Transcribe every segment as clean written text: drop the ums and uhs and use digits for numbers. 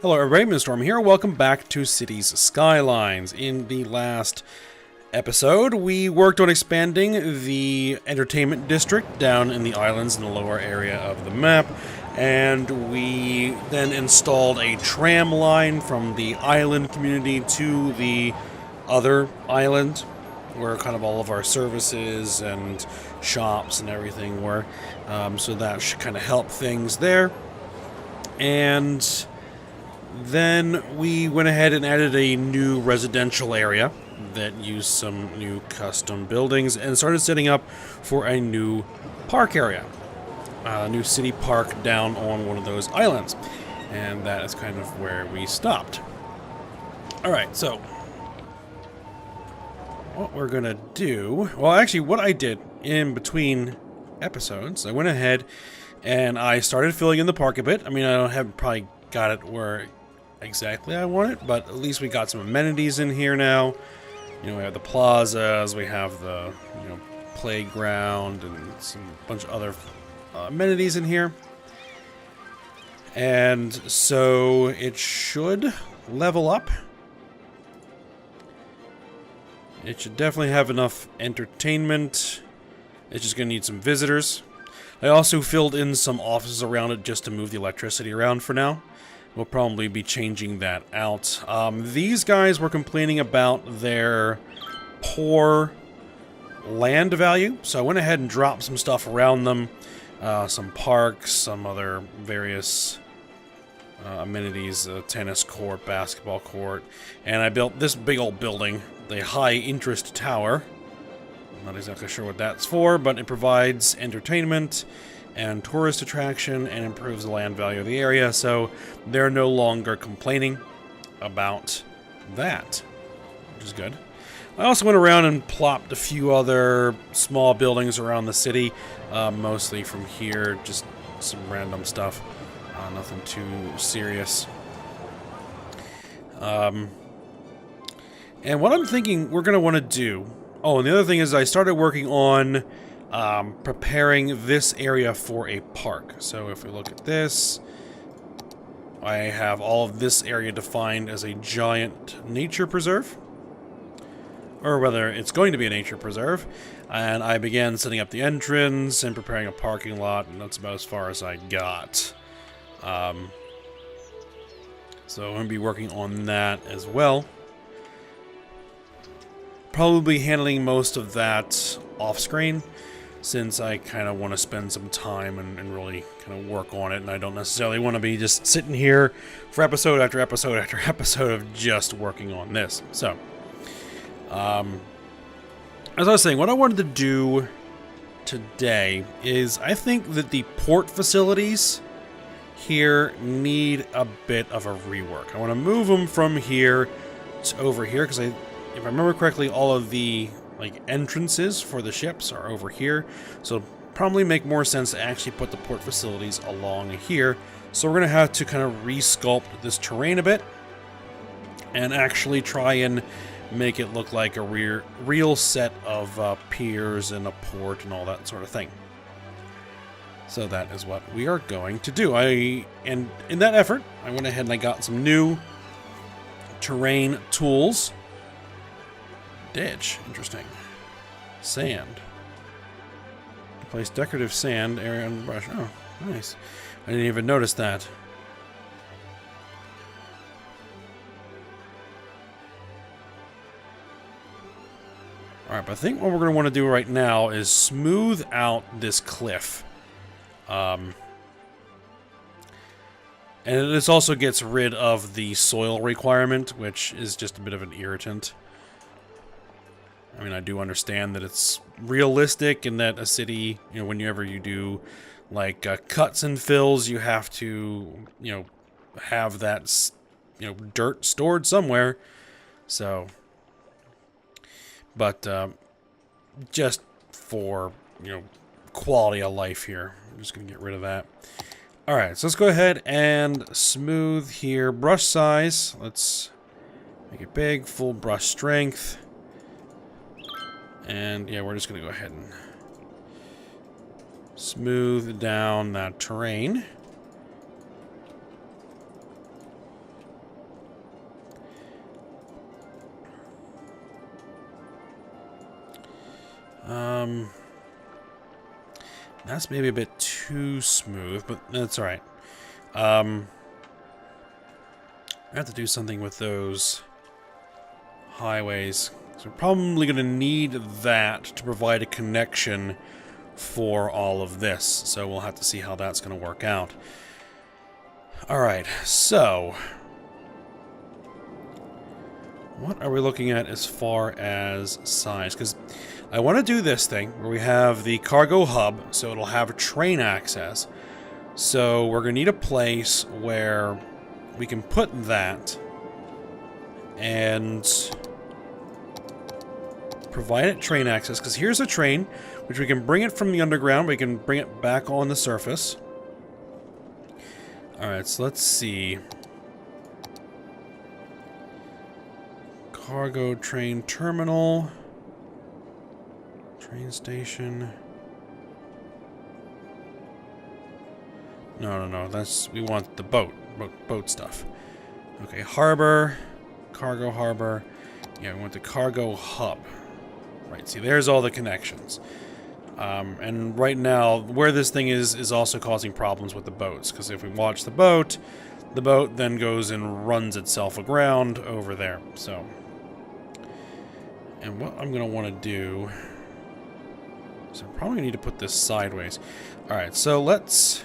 Hello everybody, Mr. Storm here. Welcome back to Cities Skylines. In the last episode, we worked on expanding the entertainment district down in the islands in the lower area of the map, and we then installed a tram line from the island community to the other island, where kind of all of our services and shops and everything were. So that should kind of help things there. And then we went ahead and added a new residential area that used some new custom buildings and started setting up for a new park area. A new city park down on one of those islands. And that is kind of where we stopped. Alright, so what we're gonna do... Well, actually, what I did in between episodes, I went ahead and I started filling in the park a bit. I mean, I don't have probably got it where exactly I want it, but at least we got some amenities in here now. You know, we have the plazas, we have the, playground, and some bunch of other amenities in here. And so it should level up. It should definitely have enough entertainment. It's just going to need some visitors. I also filled in some offices around it just to move the electricity around for now. We'll probably be changing that out. These guys were complaining about their poor land value, so I went ahead and dropped some stuff around them. Some parks, some other various amenities, a tennis court, basketball court, and I built this big old building, the high interest tower. I'm not exactly sure what that's for, but it provides entertainment and tourist attraction and improves the land value of the area, so they're no longer complaining about that, which is good. I also went around and plopped a few other small buildings around the city, mostly from here, just some random stuff, nothing too serious. And what I'm thinking we're going to want to do... Oh, and the other thing is I started working on preparing this area for a park. So if we look at this, I have all of this area defined as a giant nature preserve. Or whether it's going to be a nature preserve. And I began setting up the entrance and preparing a parking lot, and that's about as far as I got. So I'm going to be working on that as well. Probably handling most of that off-screen, since I kind of want to spend some time and really kind of work on it, and I don't necessarily want to be just sitting here for episode after episode after episode of just working on this. So, as I was saying, what I wanted to do today is I think that the port facilities here need a bit of a rework. I want to move them from here to over here, because if I remember correctly, all of the entrances for the ships are over here, so it'll probably make more sense to actually put the port facilities along here. So we're going to have to kind of resculpt this terrain a bit and actually try and make it look like a real set of piers and a port and all that sort of thing. So that is what we are going to do. And in that effort, I went ahead and I got some new terrain tools. Ditch. Interesting. Sand. Place decorative sand area on the brush. Oh, nice. I didn't even notice that. Alright, but I think what we're going to want to do right now is smooth out this cliff. And this also gets rid of the soil requirement, which is just a bit of an irritant. I mean, I do understand that it's realistic and that a city, whenever you do, cuts and fills, you have to, have that, dirt stored somewhere. So, but, just for, quality of life here, I'm just going to get rid of that. Alright, so let's go ahead and smooth here. Brush size, let's make it big, full brush strength. And yeah, we're just going to go ahead and smooth down that terrain. That's maybe a bit too smooth, but that's alright. I have to do something with those highways. So we're probably going to need that to provide a connection for all of this. So we'll have to see how that's going to work out. Alright, so what are we looking at as far as size? Because I want to do this thing where we have the cargo hub, so it'll have train access. So we're going to need a place where we can put that and provide it train access. Because here's a train, which we can bring it from the underground, we can bring it back on the surface. Alright, so let's see. Cargo train terminal. Train station. No, that's... we want the boat stuff. Okay, harbor. Cargo harbor. Yeah, we want the cargo hub. Right, see, there's all the connections. And right now, where this thing is also causing problems with the boats. Because if we watch the boat then goes and runs itself aground over there. So, and what I'm going to want to do... so I'm probably going to need to put this sideways. Alright, so let's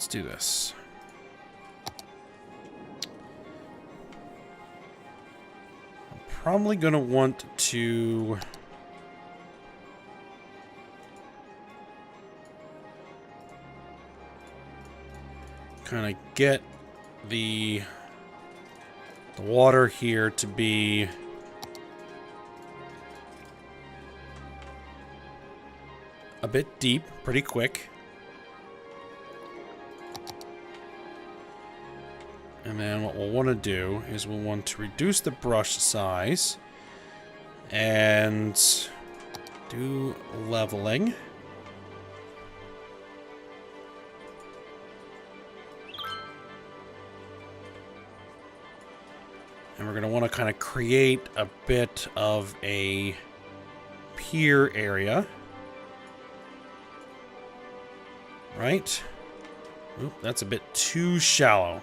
do this. I'm probably going to want to... kind of get the water here to be a bit deep, pretty quick. And then what we'll want to do is we'll want to reduce the brush size and do leveling. And we're going to want to kind of create a bit of a pier area. Right? Oop, that's a bit too shallow.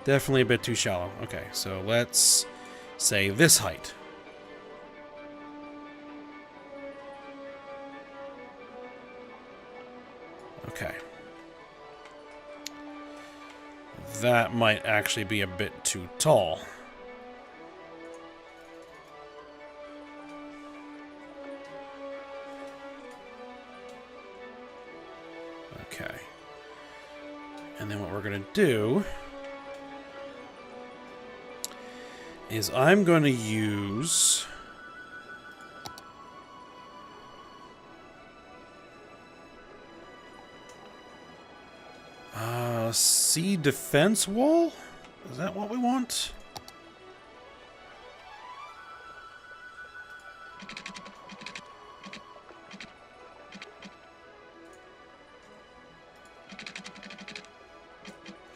Definitely a bit too shallow. Okay, so let's say this height. Okay. That might actually be a bit too tall. Okay. And then what we're going to do is I'm going to use sea defense wall? Is that what we want?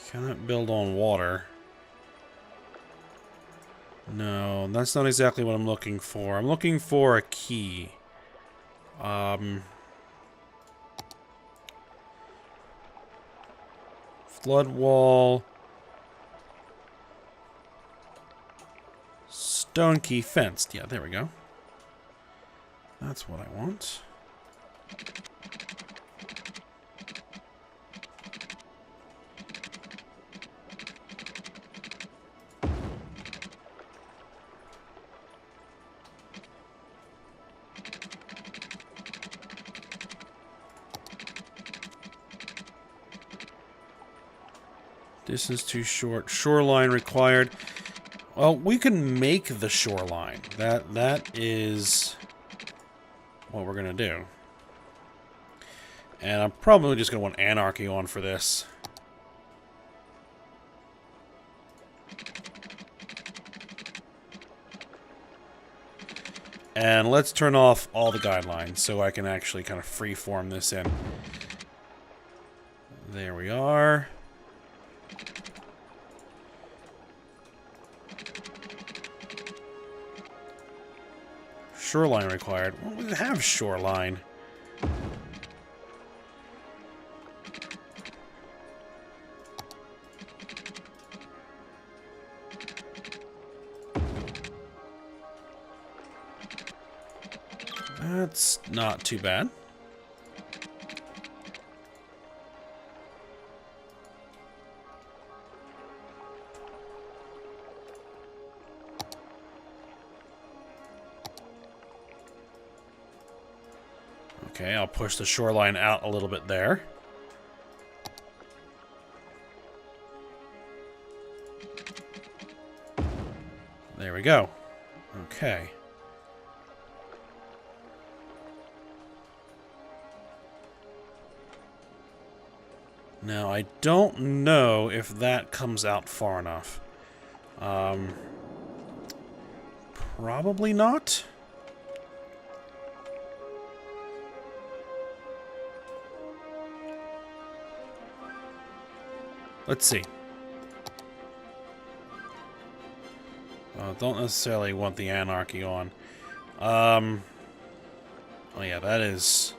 Cannot build on water. No, that's not exactly what I'm looking for. I'm looking for a key. Flood wall. Stone key fenced. Yeah, there we go. That's what I want. Distance too short. Shoreline required. Well, we can make the shoreline. That is what we're gonna do. And I'm probably just gonna want anarchy on for this. And let's turn off all the guidelines so I can actually kind of freeform this in. There we are. shoreline required. Well, we have shoreline. That's not too bad. Okay, I'll push the shoreline out a little bit there. There we go. Okay. Now, I don't know if that comes out far enough. Probably not. Let's see. Don't necessarily want the anarchy on. Oh yeah, that is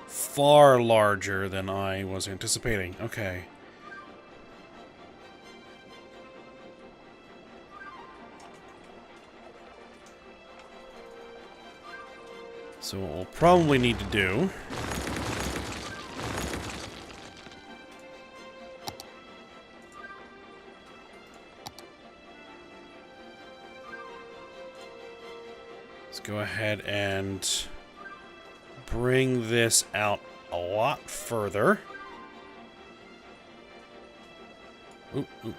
far larger than I was anticipating. Okay. So what we'll probably need to do is go ahead and bring this out a lot further. Oop, oop.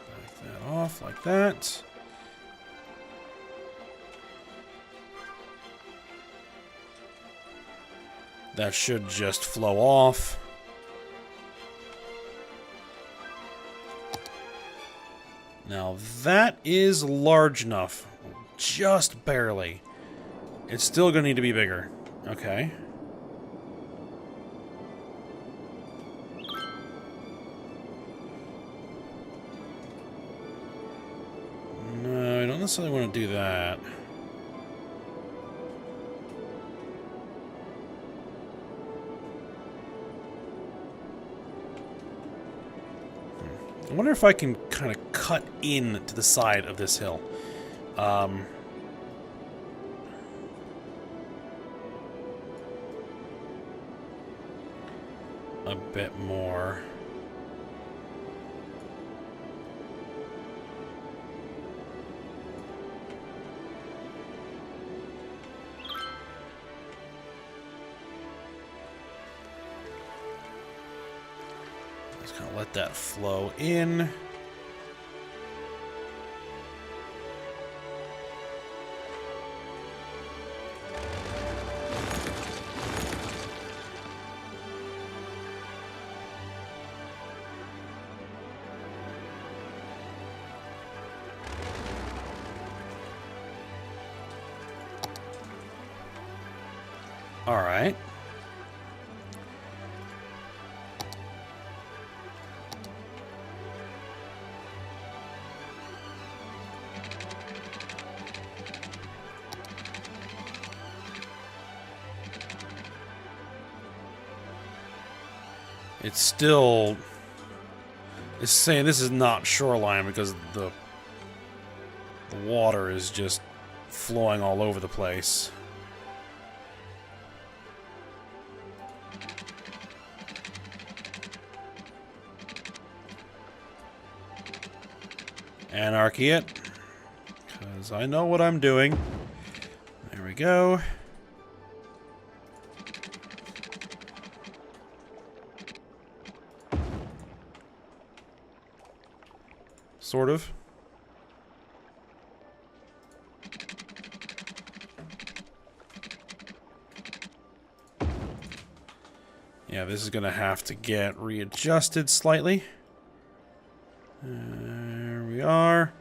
Back that off like that. That should just flow off. Now that is large enough. Just barely. It's still going to need to be bigger. Okay. No, I don't necessarily want to do that. I wonder if I can kind of cut in to the side of this hill. A bit more. Just kind of let that flow in. All right. It's still... It's saying this is not shoreline because the water is just flowing all over the place. Anarchy it, because I know what I'm doing. There we go. Sort of. Yeah, this is gonna have to get readjusted slightly. There we are.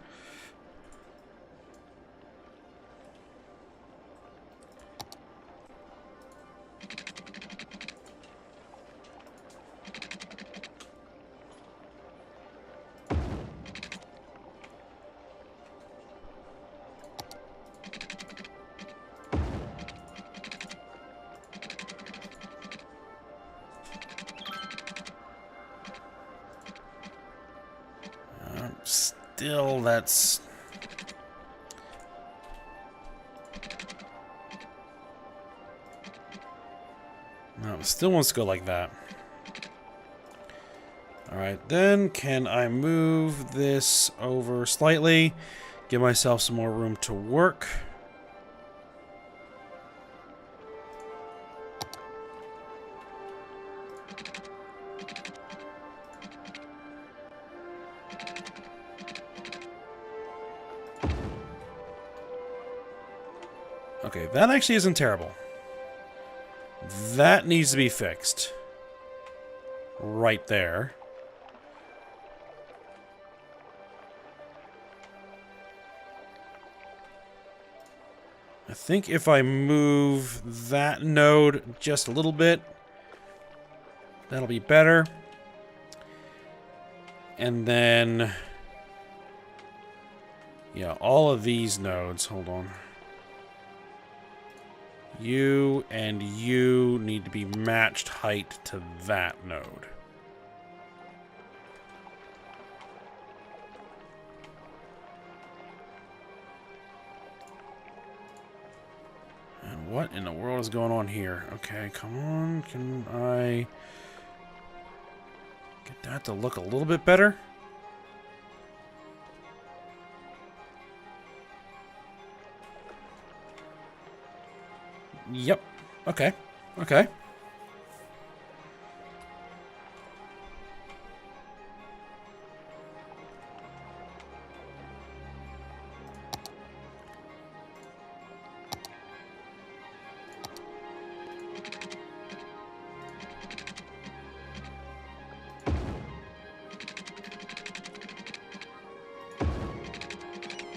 still, that's... No, it still wants to go like that. Alright, then can I move this over slightly? Give myself some more room to work. Okay, that actually isn't terrible. That needs to be fixed. Right there. I think if I move that node just a little bit, that'll be better. And then... yeah, all of these nodes, hold on. You and you need to be matched height to that node. And what in the world is going on here? Okay, come on. Can I get that to look a little bit better? Yep. Okay. Okay.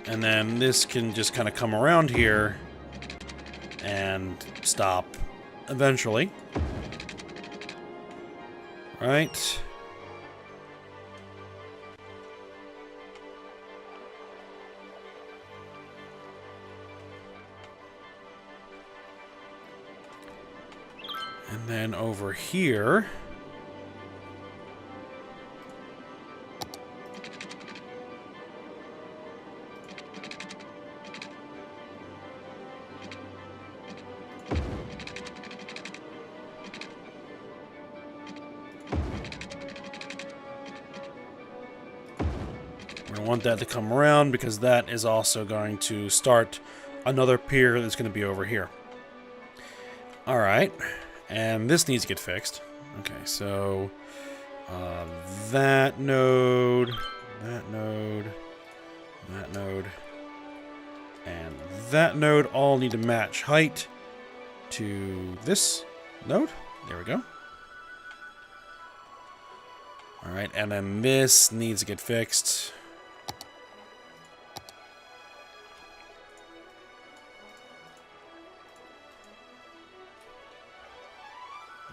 And then this can just kind of come around here and stop eventually. Right. And then over here. We're going to want that to come around because that is also going to start another pier that's going to be over here. Alright, and this needs to get fixed. Okay, so that node, that node, that node, and that node all need to match height to this node. There we go. Alright, and then this needs to get fixed.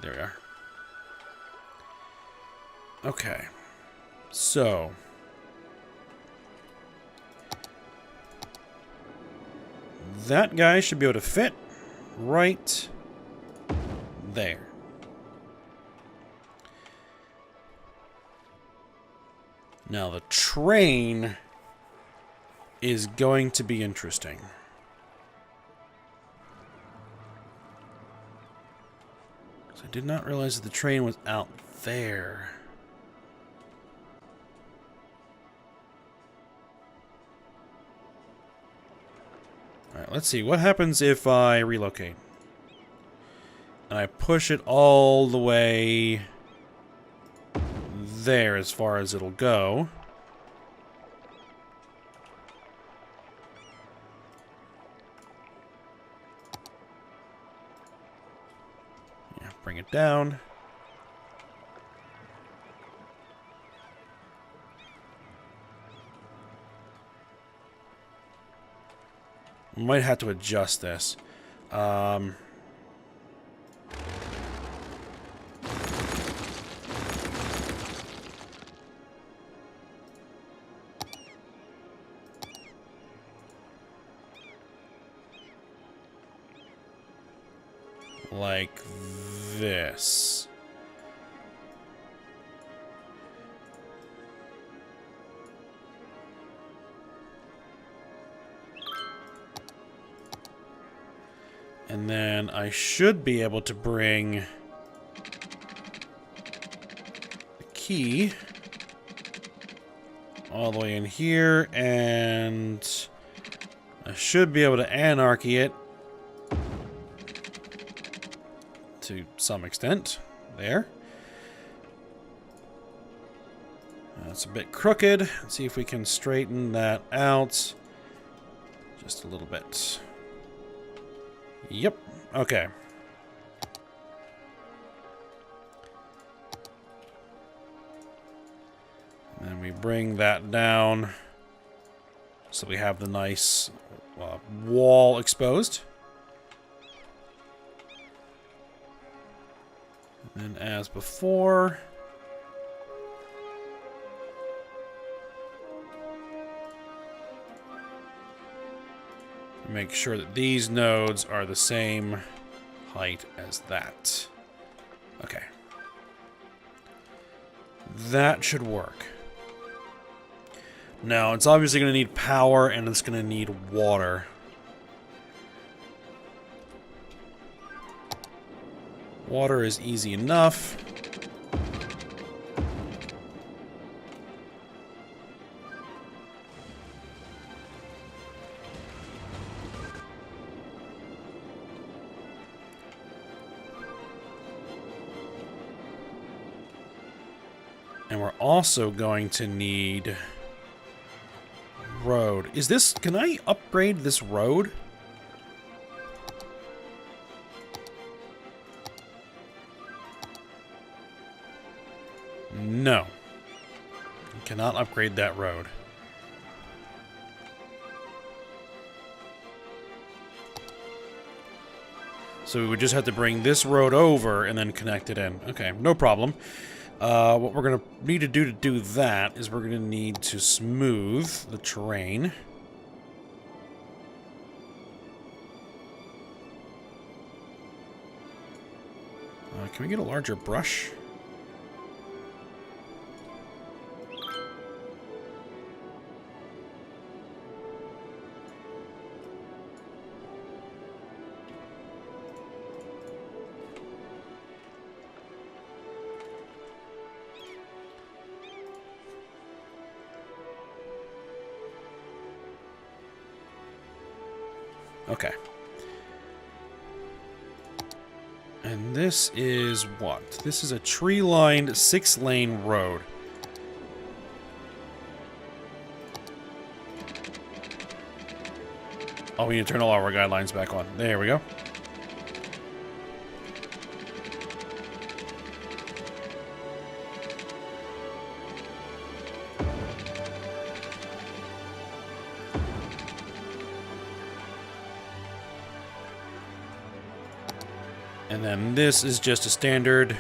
There we are. Okay. So. That guy should be able to fit right there. Now the train is going to be interesting. I did not realize that the train was out there. Alright, let's see. What happens if I relocate? And I push it all the way there as far as it'll go. Bring it down. We might have to adjust this. Like this. And then I should be able to bring the key all the way in here, and I should be able to anarchy it to some extent. There. That's a bit crooked. Let's see if we can straighten that out just a little bit. Yep. Okay. And then we bring that down so we have the nice wall exposed. And as before, make sure that these nodes are the same height as that. Okay. That should work. Now, it's obviously going to need power, and it's going to need water. Water is easy enough. And we're also going to need road. Is this... Can I upgrade this road? No. You cannot upgrade that road. So we would just have to bring this road over and then connect it in. Okay, no problem. What we're going to need to do that is we're going to need to smooth the terrain. Can we get a larger brush? Okay. And this is what? This is a tree-lined 6-lane road. Oh, we need to turn all our guidelines back on. There we go. And then this is just a standard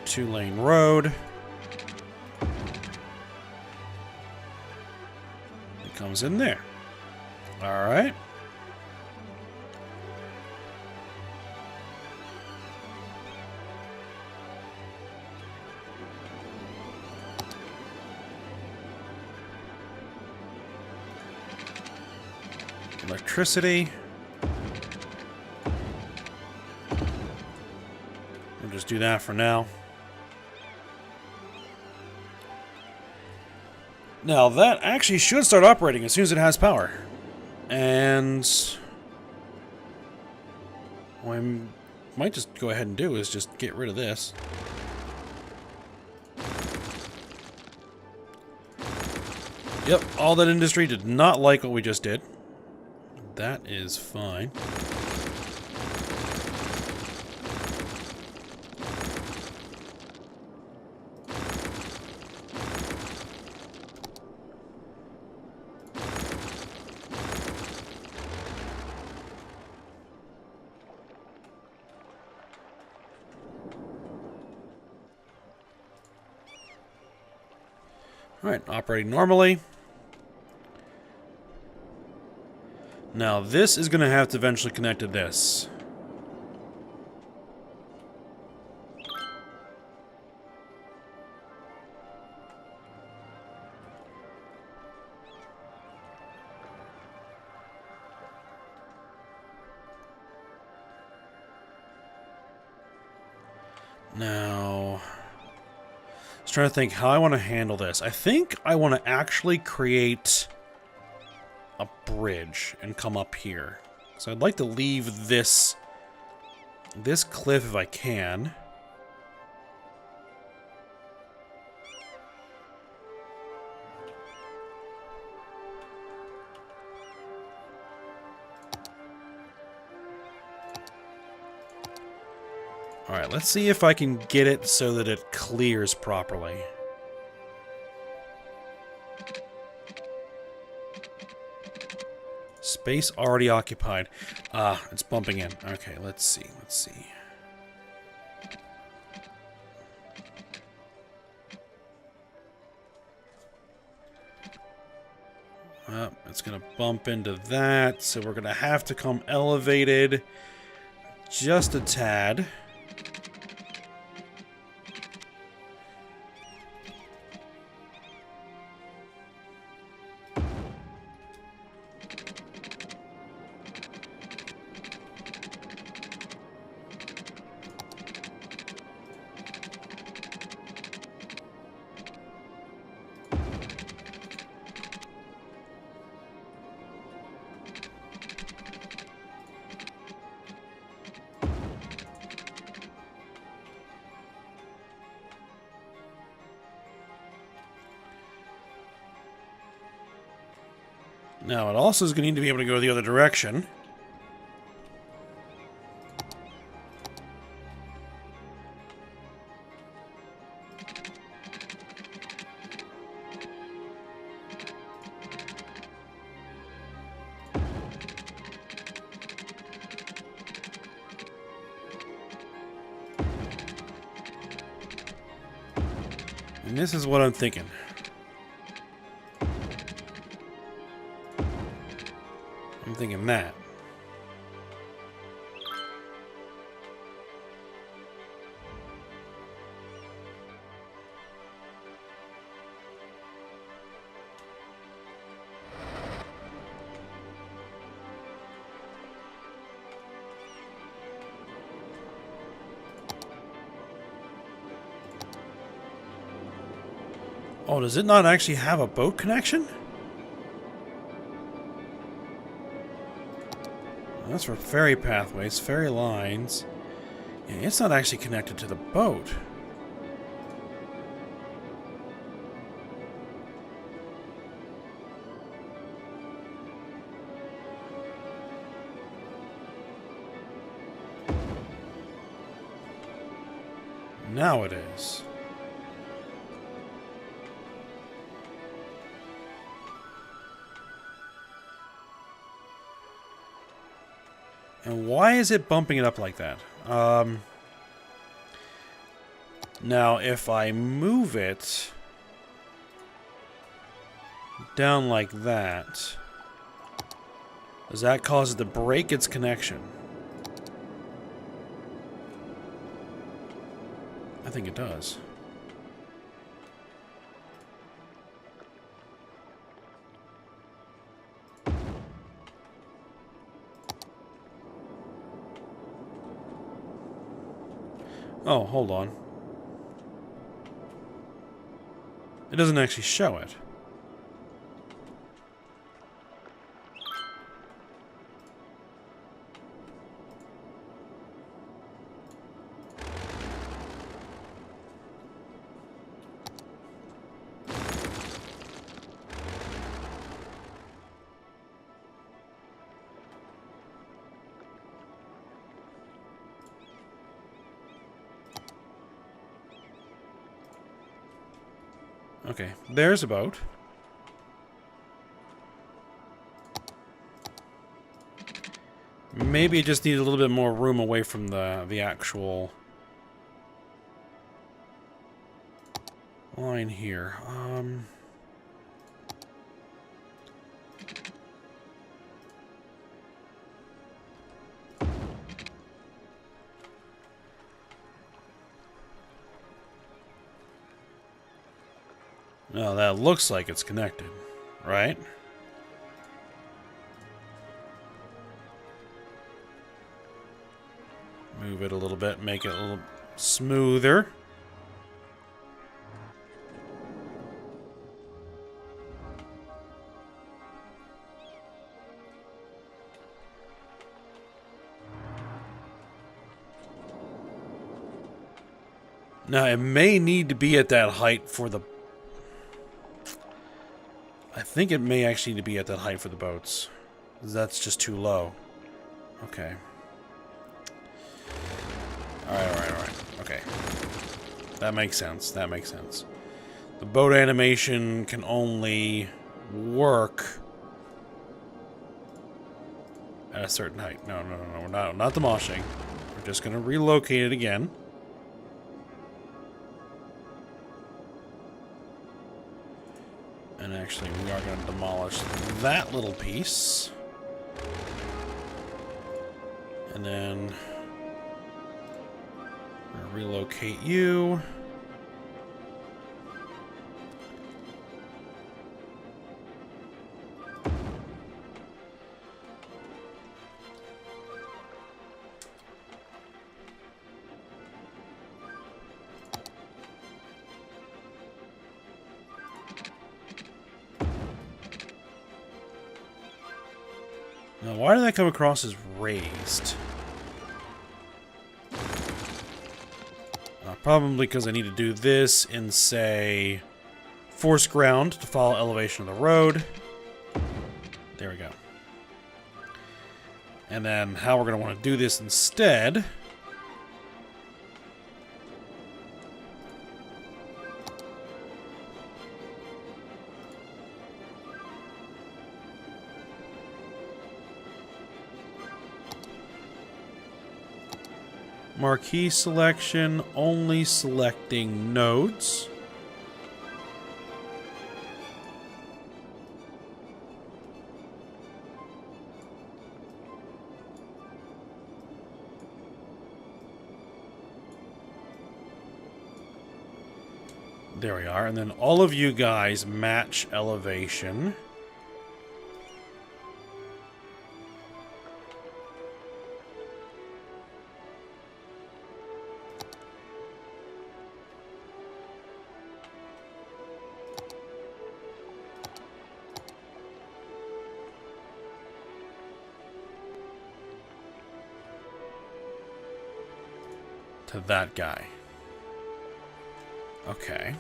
2-lane road. It comes in there. All right. Electricity. We'll just do that for now. Now, that actually should start operating as soon as it has power. And what I might just go ahead and do is just get rid of this. Yep, all that industry did not like what we just did. That is fine. Alright, operating normally. Now this is going to have to eventually connect to this. Now, I was trying to think how I want to handle this. I think I want to actually create a bridge and come up here. So I'd like to leave this cliff if I can. Alright, let's see if I can get it so that it clears properly. Space already occupied. Ah, it's bumping in. Okay, let's see, let's see. It's gonna bump into that, so we're gonna have to come elevated just a tad. Now, it also is going to need to be able to go the other direction. And this is what I'm thinking. I'm thinking that. Oh, does it not actually have a boat connection? That's for ferry pathways, ferry lines. Yeah, it's not actually connected to the boat. Now it is. And why is it bumping it up like that? Now, if I move it down like that, does that cause it to break its connection? I think it does. Oh, hold on. It doesn't actually show it. Okay, there's a boat. Maybe it just needs a little bit more room away from the actual line here. No, that looks like it's connected, right? Move it a little bit, make it a little smoother. Now, it may need to be at that height for the... I think it may actually need to be at that height for the boats. That's just too low. Okay. Alright. Okay. That makes sense. That makes sense. The boat animation can only work at a certain height. No. We're not demolishing. We're just going to relocate it again. And actually, we are going to demolish that little piece. And then we're going to relocate you. Now, why did that come across as raised? Probably because I need to do this in, say, force ground to follow elevation of the road. There we go. And then how we're going to want to do this instead... Marquee selection, only selecting nodes. There we are. And then all of you guys match elevation. To that guy. Okay.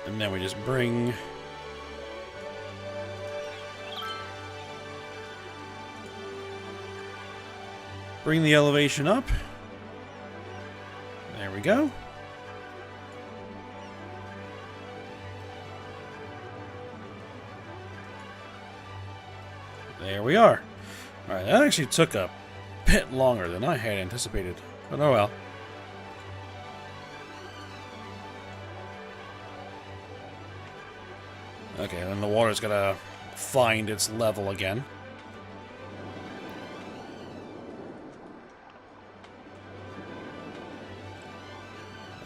And then we just bring the elevation up. There we go. There we are. Alright, that actually took a bit longer than I had anticipated. But oh well. Okay, then the water's gonna find its level again.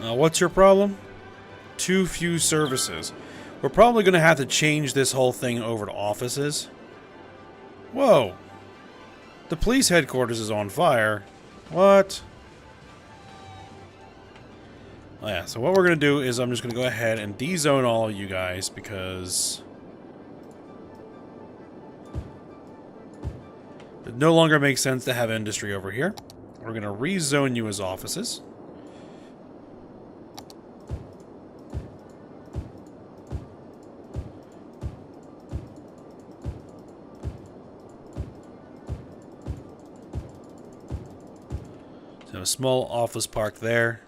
What's your problem? Too few services. We're probably going to have to change this whole thing over to offices. Whoa. The police headquarters is on fire. What? Oh yeah, so what we're going to do is I'm just going to go ahead and de-zone all of you guys because it no longer makes sense to have industry over here. We're going to rezone you as offices. So a small office park there.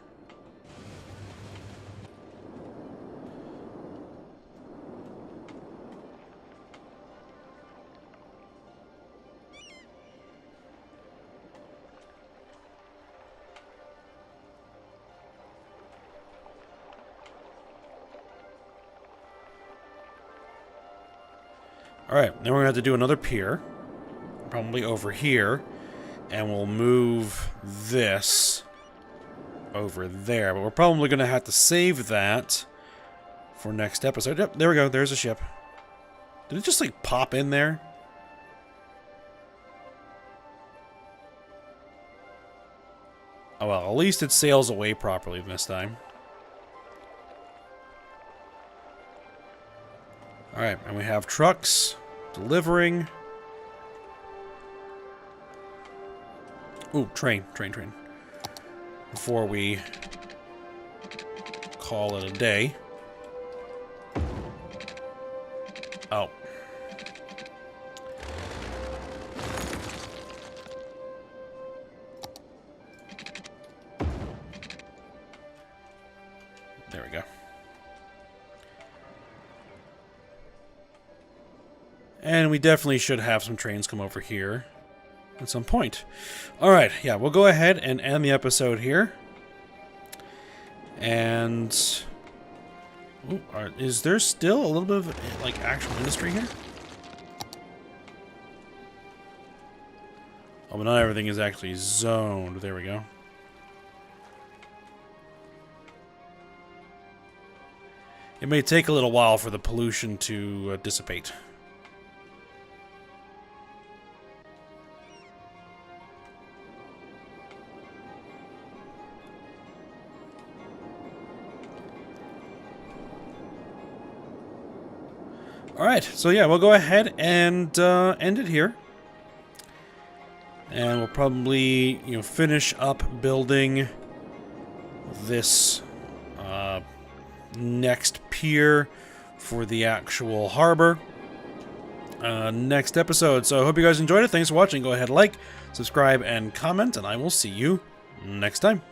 Alright, then we're going to have to do another pier. probably over here, and we'll move this over there. But we're probably going to have to save that for next episode. Yep, there we go. There's a ship. Did it just, like, pop in there? Oh, well, at least it sails away properly this time. Alright, and we have trucks delivering. Ooh, train. Before we call it a day. Oh. There we go. And we definitely should have some trains come over here at some point. Alright, yeah, we'll go ahead and end the episode here. And... ooh, is there still a little bit of, like, actual industry here? Oh, but not everything is actually zoned. There we go. It may take a little while for the pollution to dissipate. Alright, so yeah, we'll go ahead and end it here. And we'll probably, finish up building this next pier for the actual harbor next episode. So I hope you guys enjoyed it. Thanks for watching. Go ahead, like, subscribe, and comment, and I will see you next time.